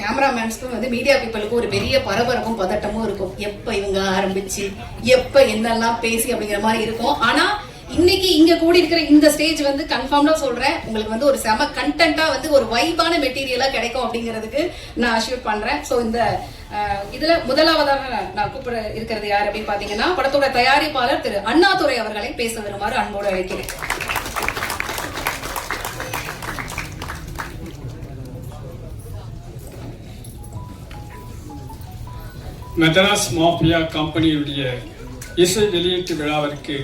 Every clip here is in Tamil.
கேமராமேன்ஸ்க்கும் மீடியா பீப்புளுக்கும் ஒரு பெரிய பரபரப்பும் பதட்டமும் இருக்கும். எப்ப இவங்க ஆரம்பிச்சு எப்ப என்னெல்லாம் பேசி அப்படிங்கிற மாதிரி இருக்கும். ஆனா இன்னைக்கு இங்க கூடி இருக்கிற இந்த ஸ்டேஜ் கன்ஃபார்ம்டா சொல்றேன், உங்களுக்கு ஒரு செம கண்டென்ட்டா ஒரு வைபான மெட்டீரியலா கிடைக்கும் அப்படிங்கிறதுக்கு நான் அஷ்யூர் பண்றேன். சோ இந்த இதுல முதலாவதாக நான் கூப்பிட இருக்கிறது யார் அப்படின்னு பாத்தீங்கன்னா, படத்தோட தயாரிப்பாளர் திரு அண்ணாதுரை அவர்களை பேச வருமாறு அன்போடு அழைக்கிறேன். மெட்ராஸ் மாஃபியா கம்பெனியுடைய இசை வெளியீட்டு விழாவிற்கு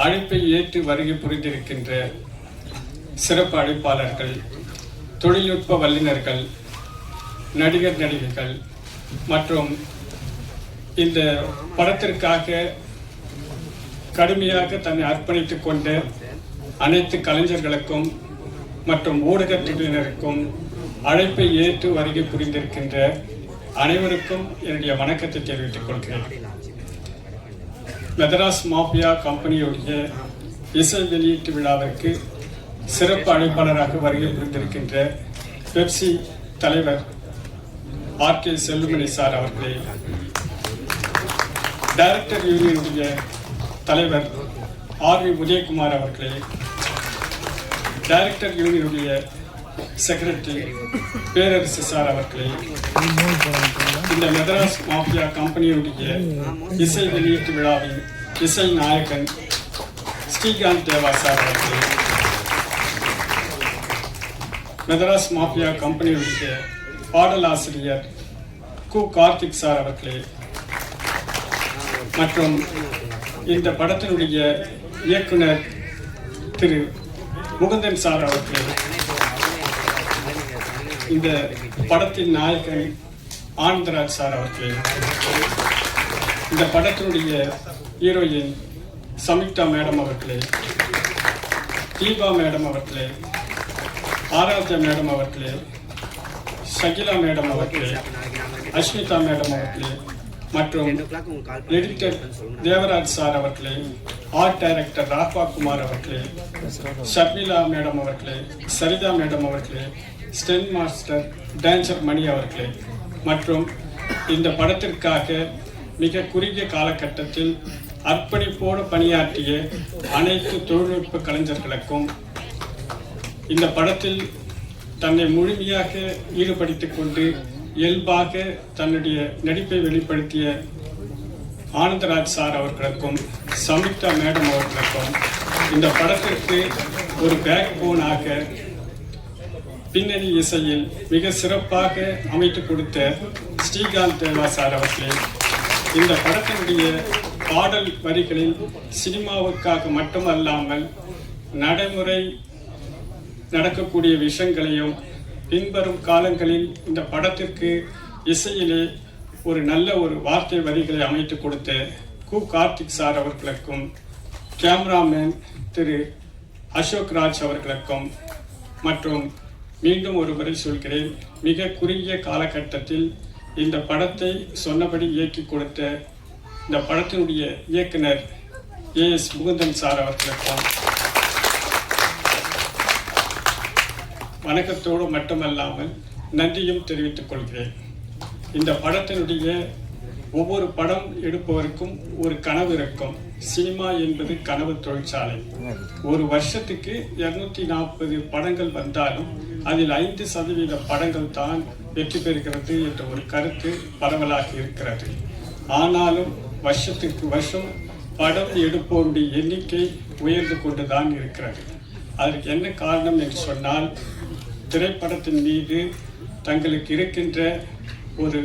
அழைப்பை ஏற்று வருகை புரிந்திருக்கின்ற சிறப்பு அழைப்பாளர்கள், தொழில்நுட்ப வல்லுநர்கள், நடிகர் நடிகைகள் மற்றும் இந்த படத்திற்காக கடுமையாக தன்னை அர்ப்பணித்துக் கொண்ட அனைத்து கலைஞர்களுக்கும் மற்றும் ஊடகத்துறையினருக்கும் அழைப்பை ஏற்று வருகை புரிந்திருக்கின்ற அனைவருக்கும் என்னுடைய வணக்கத்தை தெரிவித்துக் கொள்கிறேன். மெட்ராஸ் மாஃபியா கம்பெனியுடைய இசை வெளியீட்டு விழாவிற்கு சிறப்பு அழைப்பாளராக வருகை புரிந்திருக்கின்ற பெப்சி தலைவர் ஆர்.கே. செல்லுமணி சார் அவர்களே, டைரக்டர் யூனியனுடைய தலைவர் ஆர்.வி. உதயகுமார் அவர்களே, டைரக்டர் யூனியனுடைய செக்ரட்டரி பேரரசு சார் அவர்களே, இந்த மெட்ராஸ் மாஃபியா கம்பெனியுடைய இசை வெளியீட்டு விழாவின் இசை நாயகன் ஸ்ரீகாந்த் தேவா சார் அவர்களே, மெட்ராஸ் மாஃபியா கம்பெனியுடைய பாடலாசிரியர் கு. கார்த்திக் சார் அவர்களே மற்றும் இந்த படத்தினுடைய இயக்குனர் திரு முகுந்தன் சார் அவர்களே, இந்த படத்தின் நாயகன் ஆனந்தராஜ் சார் அவர்களே, இந்த படத்தினுடைய ஹீரோயின் சமிக்தா மேடம் அவர்களே, தீபா மேடம் அவர்களே, ஆராத்யா மேடம் அவர்களே, ஷகிலா மேடம் அவர்களே, அஸ்மிதா மேடம் அவர்களே மற்றும் எடிட்டர் தேவராஜ் சார் அவர்களே, ஆர்ட் டைரக்டர் ராகவா குமார் அவர்களே, ஷர்மிளா மேடம் அவர்களே, சரிதா மேடம் அவர்களே, ஸ்டென் மாஸ்டர் டான்சர் மணி அவர்களே மற்றும் இந்த படத்திற்காக மிக குறுகிய காலகட்டத்தில் அர்ப்பணிப்போடு பணியாற்றிய அனைத்து தொழில்நுட்ப கலைஞர்களுக்கும், இந்த படத்தில் தன்னை முழுமையாக ஈடுபடுத்திக் கொண்டு இயல்பாக தன்னுடைய நடிப்பை வெளிப்படுத்திய ஆனந்தராஜ் சார் அவர்களுக்கும் சமிக்தா மேடம் அவர்களுக்கும், இந்த படத்திற்கு ஒரு பேக் போனாக பின்னணி இசையில் மிக சிறப்பாக அமைத்து கொடுத்த ஸ்ரீகாந்த் தேவா சார் அவர்களே, இந்த படத்தினுடைய பாடல் வரிகளில் சினிமாவுக்காக மட்டுமல்லாமல் நடைமுறை நடக்கக்கூடிய விஷயங்களையும் பின்வரும் காலங்களில் இந்த படத்திற்கு இசையிலே ஒரு நல்ல ஒரு வார்த்தை வரிகளை அமைத்து கொடுத்த கு. கார்த்திக் சார் அவர்களுக்கும், கேமராமேன் திரு அசோக் ராஜ் அவர்களுக்கும் மற்றும் மீண்டும் ஒரு முறை சொல்கிறேன், மிக குறுகிய காலகட்டத்தில் இந்த படத்தை சொன்னபடி இயக்கி கொடுத்த இந்த படத்தினுடைய இயக்குனர் ஏ.எஸ். முகுந்தன் சார் அவர்களுக்கும் வணக்கத்தோடு மட்டுமல்லாமல் நன்றியும் தெரிவித்துக் கொள்கிறேன். இந்த படத்தினுடைய ஒவ்வொரு படம் எடுப்பவருக்கும் ஒரு கனவு இருக்கும். சினிமா என்பது கனவு தொழிற்சாலை. ஒரு வருஷத்துக்கு 240 படங்கள் வந்தாலும் அதில் 5% படங்கள் தான் வெற்றி பெறுகிறது என்ற ஒரு கருத்து பரவலாக இருக்கிறது. ஆனாலும் வருஷத்துக்கு வருஷம் படம் எடுப்போருடைய எண்ணிக்கை உயர்ந்து கொண்டுதான் இருக்கிறது. அதற்கு என்ன காரணம் என்று சொன்னால், திரைப்படத்தின் மீது தங்களுக்கு இருக்கின்ற ஒரு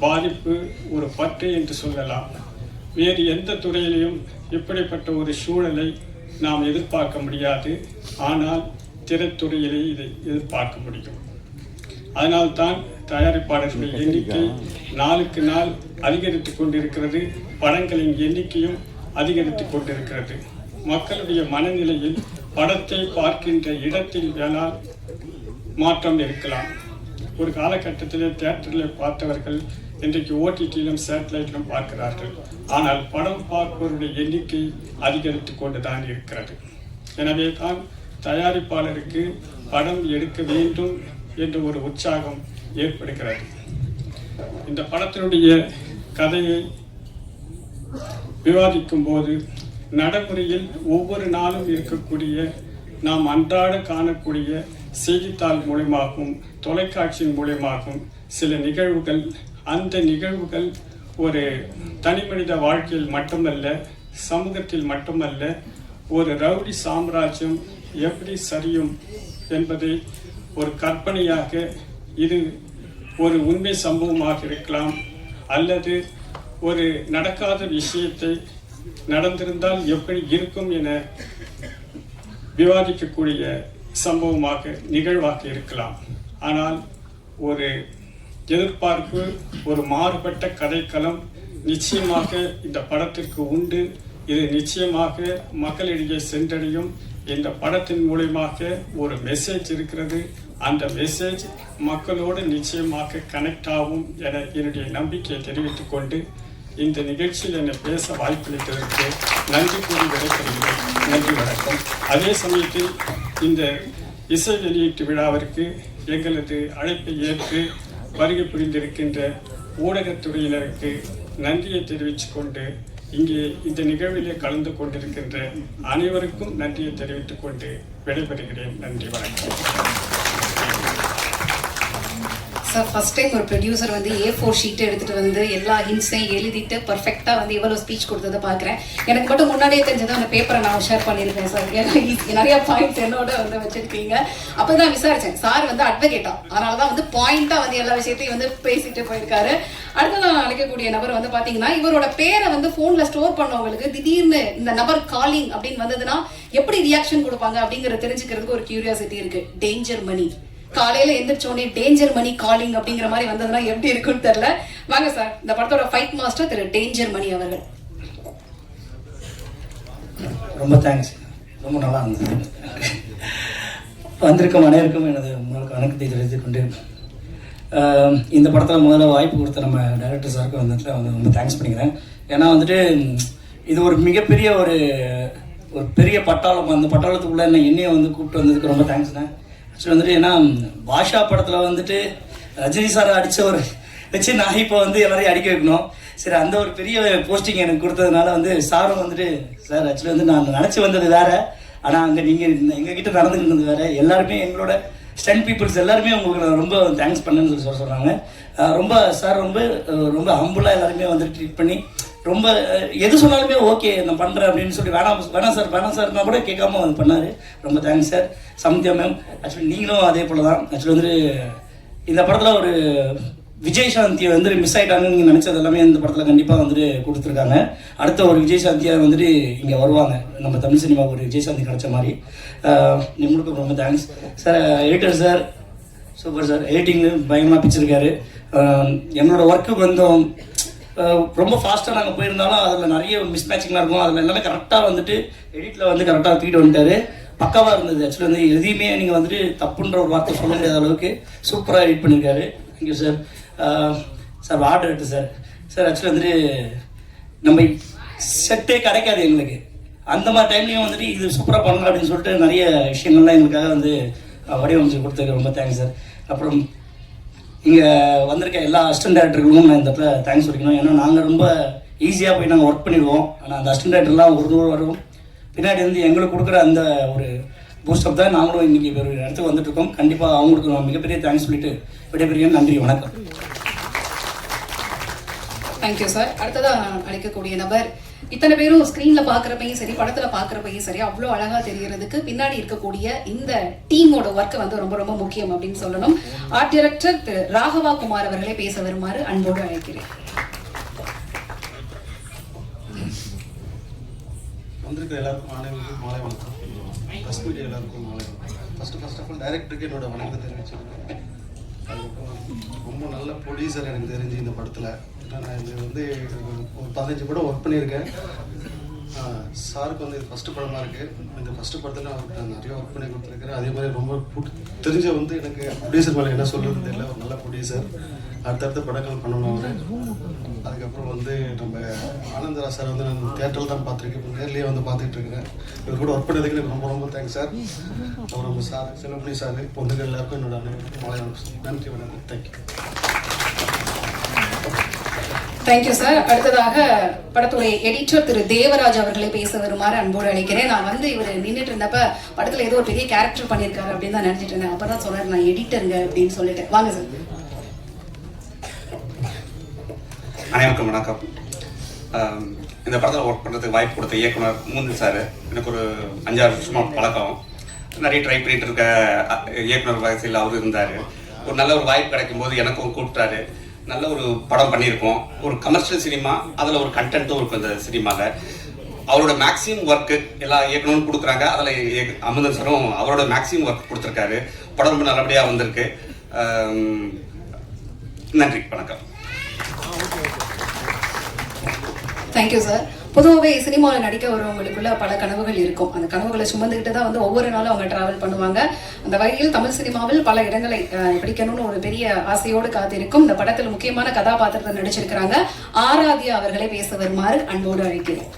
பாதிப்பு, ஒரு பற்று என்று சொல்லலாம். வேறு எந்த துறையிலையும் இப்படிப்பட்ட ஒரு சூழலை நாம் எதிர்பார்க்க முடியாது. ஆனால் திரைத்துறையிலே இதை எதிர்பார்க்க முடியும். அதனால்தான் தயாரிப்பாளர்களின் எண்ணிக்கை நாளுக்கு நாள் அதிகரித்துக் கொண்டிருக்கிறது. படங்களின் எண்ணிக்கையும் அதிகரித்துக் கொண்டிருக்கிறது. மக்களுடைய மனநிலையில் படத்தை பார்க்கின்ற இடத்தில் வேணால் மாற்றம் இருக்கலாம். ஒரு காலகட்டத்தில் தியேட்டரில் பார்த்தவர்கள் இன்றைக்கு ஓடிடியிலும் சேட்டலைட்டிலும் பார்க்கிறார்கள். ஆனால் படம் பார்ப்பவருடைய எண்ணிக்கை அதிகரித்து கொண்டுதான் இருக்கிறது. எனவே தான் தயாரிப்பாளருக்கு படம் எடுக்க வேண்டும் என்ற ஒரு உற்சாகம் ஏற்படுகிறது. இந்த படத்தினுடைய கதையை விவாதிக்கும் போது நடைமுறையில் ஒவ்வொரு நாளும் இருக்கக்கூடிய நாம் அன்றாட காணக்கூடிய செய்தித்தாள் மூலமாகவும் தொலைக்காட்சியின் மூலமாகவும் சில நிகழ்வுகள், அந்த நிகழ்வுகள் ஒரு தனி மனித வாழ்க்கையில் மட்டுமல்ல, சமூகத்தில் மட்டுமல்ல, ஒரு ரவுடி சாம்ராஜ்யம் எப்படி சரியும் என்பதை ஒரு கற்பனையாக, இது ஒரு உண்மை சம்பவமாக இருக்கலாம் அல்லது ஒரு நடக்காத விஷயத்தை நடந்திருந்தால் எப்படி இருக்கும் என விவாதிக்கக்கூடிய சம்பவமாக, நிகழ்வாக இருக்கலாம். ஆனால் ஒரு எதிர்பார்ப்பு, ஒரு மாறுபட்ட கதைக்களம் நிச்சயமாக இந்த படத்திற்கு உண்டு. இது நிச்சயமாக மக்களிடையே சென்றடையும். இந்த படத்தின் மூலமாக ஒரு மெசேஜ் இருக்கிறது. அந்த மெசேஜ் மக்களோடு நிச்சயமாக கனெக்ட் ஆகும் என என்னுடைய நம்பிக்கையை தெரிவித்துக் கொண்டு இந்த நிகழ்ச்சியில் என்னை பேச வாய்ப்பளித்ததற்கு நன்றி கூறி விடைபெறுகிறேன். நன்றி, வணக்கம். அதே சமயத்தில் இந்த இசை வெளியீட்டு விழாவிற்கு எங்களது அழைப்பை ஏற்று வருகை புரிந்திருக்கின்ற ஊடகத்துறையினருக்கு நன்றியை தெரிவித்துக் கொண்டு இங்கே இந்த நிகழ்விலே கலந்து கொண்டிருக்கின்ற அனைவருக்கும் நன்றியை தெரிவித்துக் கொண்டு விடைபெறுகிறேன். நன்றி, வணக்கம். சார், ஃபர்ஸ்ட் டைம் ஒரு ப்ரொடியூசர் வந்து A4 ஷீட் எடுத்துட்டு வந்து எல்லா ஹிண்ட்ஸையும் எழுதிட்டு பர்ஃபெக்டாக வந்து இவ்வளோ ஸ்பீச் கொடுத்ததை பார்க்குறேன். எனக்கு மட்டும் முன்னாடியே தெரிஞ்சது அந்த பேப்பரை நான் ஷேர் பண்ணியிருக்கேன் சார். ஏன்னா நிறைய பாயிண்ட்ஸ் என்னோட வந்து வச்சிருக்கீங்க. அப்போ தான் விசாரிச்சேன். சார் வந்து அட்வொகேட்டா, அதனால தான் வந்து பாயிண்டாக வந்து எல்லா விஷயத்தையும் வந்து பேசிட்டு போயிருக்காரு. அடுத்ததான் அழைக்கக்கூடிய நபர் வந்து பார்த்தீங்கன்னா, இவரோட பேரை வந்து ஃபோனில் ஸ்டோர் பண்ணவங்களுக்கு திடீர்னு இந்த நபர் காலிங் அப்படின்னு வந்ததுன்னா எப்படி ரியாக்ஷன் கொடுப்பாங்க அப்படிங்கிற தெரிஞ்சுக்கிறதுக்கு ஒரு கியூரியாசிட்டி இருக்கு. டேஞ்சர் மணி, காலையில எந்திரிச்சோடனே டேஞ்சர் மணி காலிங் அப்படிங்கிற மாதிரி வந்ததுன்னா எப்படி இருக்குன்னு தெரியல. வாங்க சார், இந்த படத்தோட ஃபைட் மாஸ்டர் திரு டேஞ்சர் மணி அவர்கள். ரொம்ப தேங்க்ஸ், ரொம்ப நல்லா இருந்தது. வந்திருக்கும் அனைவருக்கும் எனது வணக்கத்தை தெரிவித்துக் கொண்டு இந்த படத்தில் முதல்ல வாய்ப்பு கொடுத்த நம்ம டைரக்டர் சாருக்கு வந்துட்டு ரொம்ப தேங்க்ஸ் பண்ணிக்கிறேன். ஏன்னா வந்துட்டு இது ஒரு மிகப்பெரிய ஒரு பெரிய பட்டாளம். அந்த பட்டாளத்துக்குள்ளே என்னையை வந்து கூப்பிட்டு வந்ததுக்கு ரொம்ப தேங்க்ஸ்ண்ணே. ஆக்சுவலி வந்துட்டு ஏன்னா பாஷா படத்தில் வந்துட்டு ரஜினி சாரை அடித்தவர் வச்சு நான் இப்போ வந்து எல்லாரையும் அடிக்க வைக்கணும். சரி, அந்த ஒரு பெரிய போஸ்டிங் எனக்கு கொடுத்ததுனால வந்து சாரும் வந்துட்டு, சார் ஆக்சுவலி வந்து நான் நினச்சி வந்தது வேறு, ஆனால் அங்கே நீங்கள் எங்ககிட்ட நடந்துக்கிட்டது வேறு. எல்லாருமே எங்களோட ஸ்டண்ட் பீப்புள்ஸ் எல்லாருமே உங்களுக்கு நான் ரொம்ப தேங்க்ஸ் பண்ணேன்னு சொல்கிறாங்க. ரொம்ப சார் ரொம்ப ஹம்புளாக எல்லாருமே வந்து ட்ரீட் பண்ணி ரொம்ப எது சொன்னாலுமே ஓகே நான் பண்ணுறேன் அப்படின்னு சொல்லி வேணாம் சார்னா கூட கேட்காம வந்து பண்ணார். ரொம்ப தேங்க்ஸ் சார். சமுத்தியா மேம், ஆக்சுவலி நீங்களும் அதே போல் தான். ஆக்சுவலி வந்துட்டு இந்த படத்தில் ஒரு விஜய் சாந்தியை வந்து மிஸ் ஆகிட்டாங்கன்னு நீங்கள் நினச்சது எல்லாமே இந்த படத்தில் கண்டிப்பாக வந்துட்டு கொடுத்துருக்காங்க. அடுத்த ஒரு விஜய் சாந்தியா வந்துட்டு இங்கே வருவாங்க. நம்ம தமிழ் சினிமாவுக்கு ஒரு விஜய் சாந்தி கிடைச்ச மாதிரி. உங்களுக்கு ரொம்ப thanks sir. Editor sir super sir, editing பயங்கரமாக பிடிச்சிருக்காரு. எங்களோட ஒர்க்குக்கு வந்தோம் ரொம்ப ஃபாஸ்ட்டாக நாங்கள் போயிருந்தாலும் அதில் நிறைய மிஸ் மேட்சிங்லாம் இருக்கும். அதில் எல்லாமே கரெக்டாக வந்துட்டு எடிட்டில் வந்து கரெக்டாக தூக்கிட்டு வந்துட்டாரு. பக்காவாக இருந்தது. ஆக்சுவலி வந்து எதையுமே நீங்கள் வந்துட்டு தப்புன்ற ஒரு வார்த்தை சொல்ல முடியாத அளவுக்கு சூப்பராக எடிட் பண்ணியிருக்காரு. Thank you sir. சார் ஆர்டர் எடுத்து சார் ஆக்சுவலி வந்துட்டு நம்ம செட்டே கிடைக்காது எங்களுக்கு. அந்த மாதிரி டைம்லேயும் வந்துட்டு இது சூப்பராக பண்ணலாம் அப்படின்னு சொல்லிட்டு நிறைய விஷயங்கள்லாம் எங்களுக்காக வந்து வடிவமைச்சு கொடுத்ததுக்கு ரொம்ப தேங்க்ஸ் சார். அப்புறம் இங்கே வந்திருக்க எல்லா அசிஸ்டன்ட் டேரக்டர்களுக்கும் நான் இந்த இடத்துல தேங்க்ஸ் சொல்லிக்கணும். ஏன்னா நாங்கள் ரொம்ப ஈஸியாக போய் நாங்கள் ஒர்க் பண்ணிடுவோம். ஆனால் அந்த அசிஸ்டன்ட் டேரக்டர்லாம் ஒரு தூரம் வரும் பின்னாடி வந்து எங்களுக்கு கொடுக்குற அந்த ஒரு பூஸ்டப் தான் நாங்களும் இன்றைக்கி ஒரு இடத்துக்கு வந்துட்டுருக்கோம். கண்டிப்பாக அவங்களுக்கு நான் மிகப்பெரிய தேங்க்ஸ் சொல்லிட்டு விடைபெறுகிறேன். நன்றி, வணக்கம். Thank you sir. அடுத்ததான் அழைக்கக்கூடிய நபர், இத்தனை பேரும் ஸ்கிரீன்ல பாக்குறப்பையும் சரி, படத்துல பாக்குறப்பையும் சரி, அவ்வளவு அழகா தெரியறதுக்கு பின்னாடி இருக்கக்கூடிய இந்த டீமோட ஒர்க் வந்து ரொம்ப ரொம்ப முக்கியம் அப்படின்னு சொல்லணும். ஆர்ட் டைரக்டர் திரு ராகவா குமார் அவர்களே பேச வருமாறு அன்போடு அழைக்கிறேன். வந்திருக்கிற எல்லாருக்கும் அனைவருக்கும் மாலை வணக்கம். ஃபர்ஸ்ட் மீடியா எல்லாருக்கும் மாலை வணக்கம். ஃபர்ஸ்ட் ஆஃப் ஆல் டைரக்டருக்கு என்னோட வணக்கத்தை தெரிவிச்சிருக்கேன். அதுக்கப்புறம் ரொம்ப நல்ல ப்ரொடியூசர் எனக்கு தெரிஞ்சு இந்த படத்தில். நான் இது வந்து ஒரு 15 படம் ஒர்க் பண்ணியிருக்கேன். சாருக்கு வந்து இது ஃபஸ்ட்டு படமாக இருக்குது. இந்த ஃபஸ்ட்டு படத்தில் அவருக்கு நிறைய ஒர்க் பண்ணி கொடுத்துருக்காரு. அதே மாதிரி ரொம்ப தெரிஞ்ச வந்து எனக்கு ப்ரொடியூசர் மேலே என்ன சொல்கிறது தெரியல, ஒரு நல்ல ப்ரொடியூசர். அடுத்தடுத்த படங்கள் பண்ணணும் அவர். அதுக்கப்புறம் வந்து நம்ம ஆனந்தரா சார் வந்து நான் தேட்டரில் தான் பார்த்துருக்கேன், இப்போ நேர்லேயே வந்து பார்த்துட்டு இருக்கிறேன். இவர் கூட ஒர்க் பண்ணதுக்கு எனக்கு ரொம்ப ரொம்ப தேங்க்ஸ் சார். அப்புறம் நம்ம சார் செல்வமணி சார் பொண்ணுகள் எல்லாருக்கும் என்னோட மாலை நன்றி வணக்கம். தேங்க்யூ. Thank you sir. அடுத்ததாக படத்துடைய எடிட்டர் திரு தேவராஜ் அவர்களை பேச வருமாறு அன்போடு அழைக்கிறேன். நான் வந்து இவர் நின்றுட்டு இருந்தப்ப படத்துல ஏதோ ஒரு பெரிய கேரக்டர் பண்ணியிருக்காரு அப்படின்னு தான் நினைச்சிட்டு இருந்தேன். அப்பதான் சொன்னார் நான் எடிட்டருங்க அப்படின்னு சொல்லிட்டு. வாங்க சார். அனைவருக்கும் வணக்கம். இந்த படத்தில் ஒர்க் பண்ணுறதுக்கு வாய்ப்பு கொடுத்த இயக்குனர் மூன்று சார் எனக்கு ஒரு 5-6 வருஷமாக பழக்கம். நிறைய ட்ரை பண்ணிட்டு இருக்க இயக்குனர் வயசில் அவர் இருந்தார். ஒரு நல்ல ஒரு வாய்ப்பு கிடைக்கும் போது எனக்கும் கூப்பிட்டாரு. நல்ல ஒரு படம் பண்ணியிருக்கோம். ஒரு கமர்ஷியல் சினிமா, அதில் ஒரு கண்டென்ட்டும் இருக்கும் இந்த சினிமாவில். அவரோட மேக்ஸிமம் ஒர்க்கு எல்லா இயக்குனரும் கொடுக்குறாங்க. அதில் அமுதன் சாரும் அவரோட மேக்ஸிமம் ஒர்க் கொடுத்துருக்காரு. படம் ரொம்ப நல்லபடியாக வந்திருக்கு. நன்றி, வணக்கம். Thank you sir. பொதுவாகவே சினிமாவில் நடிக்க வரவங்களுக்குள்ள பல கனவுகள் இருக்கும். அந்த கனவுகளை சுமந்துக்கிட்டு தான் வந்து ஒவ்வொரு நாளும் அவங்க டிராவல் பண்ணுவாங்க. அந்த வகையில் தமிழ் சினிமாவில் பல இடங்களை பிடிக்கணும்னு ஒரு பெரிய ஆசையோடு காத்திருக்கும். இந்த படத்தில் முக்கியமான கதாபாத்திரத்தை நடிச்சிருக்கிறாங்க ஆராத்யா அவர்களை பேச வருமாறு அன்போடு அழைக்கிறேன்.